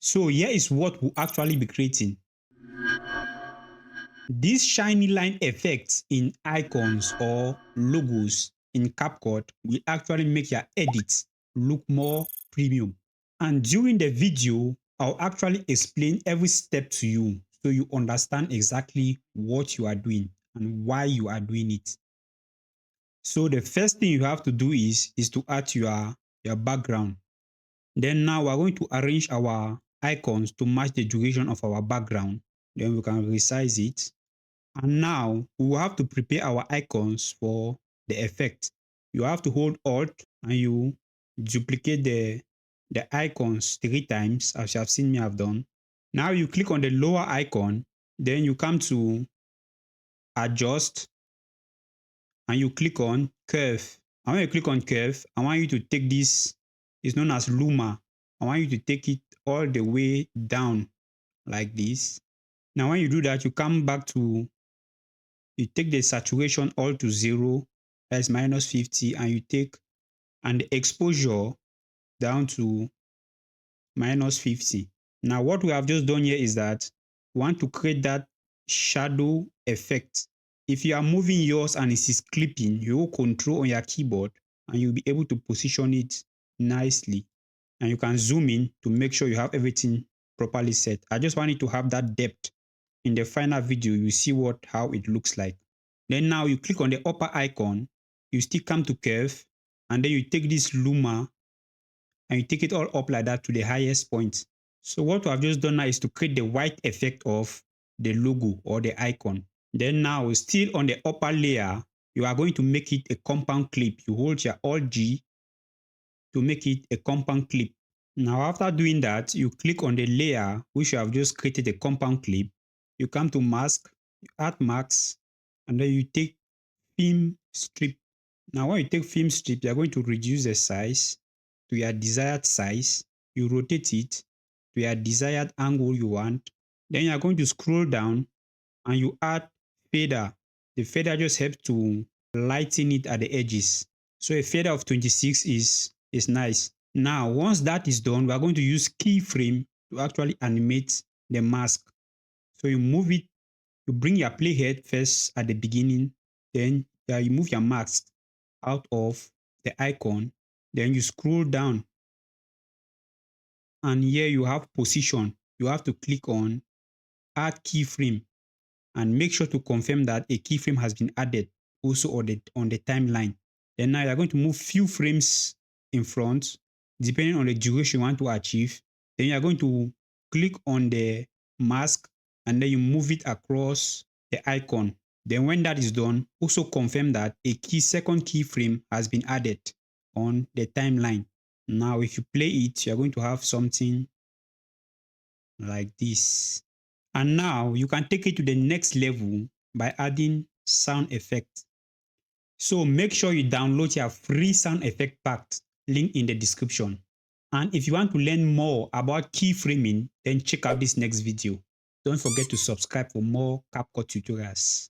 So here is what we'll actually be creating. These shiny line effects in icons or logos in CapCut will actually make your edits look more premium. And during the video, I'll actually explain every step to you so you understand exactly what you are doing and why you are doing it. So the first thing you have to do is to add your background. Then now we're going to arrange our icons to match the duration of our background. Then we can resize it. And now we will have to prepare our icons for the effect. You have to hold Alt and you duplicate the icons 3 times as you have seen me have done. Now you click on the lower icon, then you come to adjust and you click on curve. And when you click on curve, I want you to take this, it's known as luma. I want you to take it all the way down like this. Now when you do that, you come back to, you take the saturation all to 0, that's minus 50, and you take and the exposure down to minus 50. Now what we have just done here is that we want to create that shadow effect. If you are moving yours and it is clipping, you will control on your keyboard and you'll be able to position it nicely. And you can zoom in to make sure you have everything properly set. I just want you to have that depth. In the final video, you see how it looks like. Then now you click on the upper icon, you still come to curve, and then you take this luma and you take it all up like that to the highest point. So what we have just done now is to create the white effect of the logo or the icon. Then now still on the upper layer, you are going to make it a compound clip. You hold your Alt G to make it a compound clip. Now after doing that, you click on the layer which you have just created a compound clip. You come to mask, you add mask, and then you take film strip. Now when you take film strip, you are going to reduce the size to your desired size. You rotate it to your desired angle you want. Then you are going to scroll down and you add fader. The fader just helps to lighten it at the edges. So a fader of 26 is nice. Now once that is done, we are going to use keyframe to actually animate the mask. So you move it, you bring your playhead first at the beginning, then you move your mask out of the icon, then you scroll down and here you have position. You have to click on add keyframe and make sure to confirm that a keyframe has been added also on the timeline. Then now you're going to move few frames in front depending on the duration you want to achieve. Then you're going to click on the mask and then you move it across the icon. Then when that is done, also confirm that a second keyframe has been added on the timeline. Now if you play it, you're going to have something like this. And now you can take it to the next level by adding sound effects. So make sure you download your free sound effect pack, link in the description. And if you want to learn more about keyframing, then check out this next video. Don't forget to subscribe for more CapCut tutorials.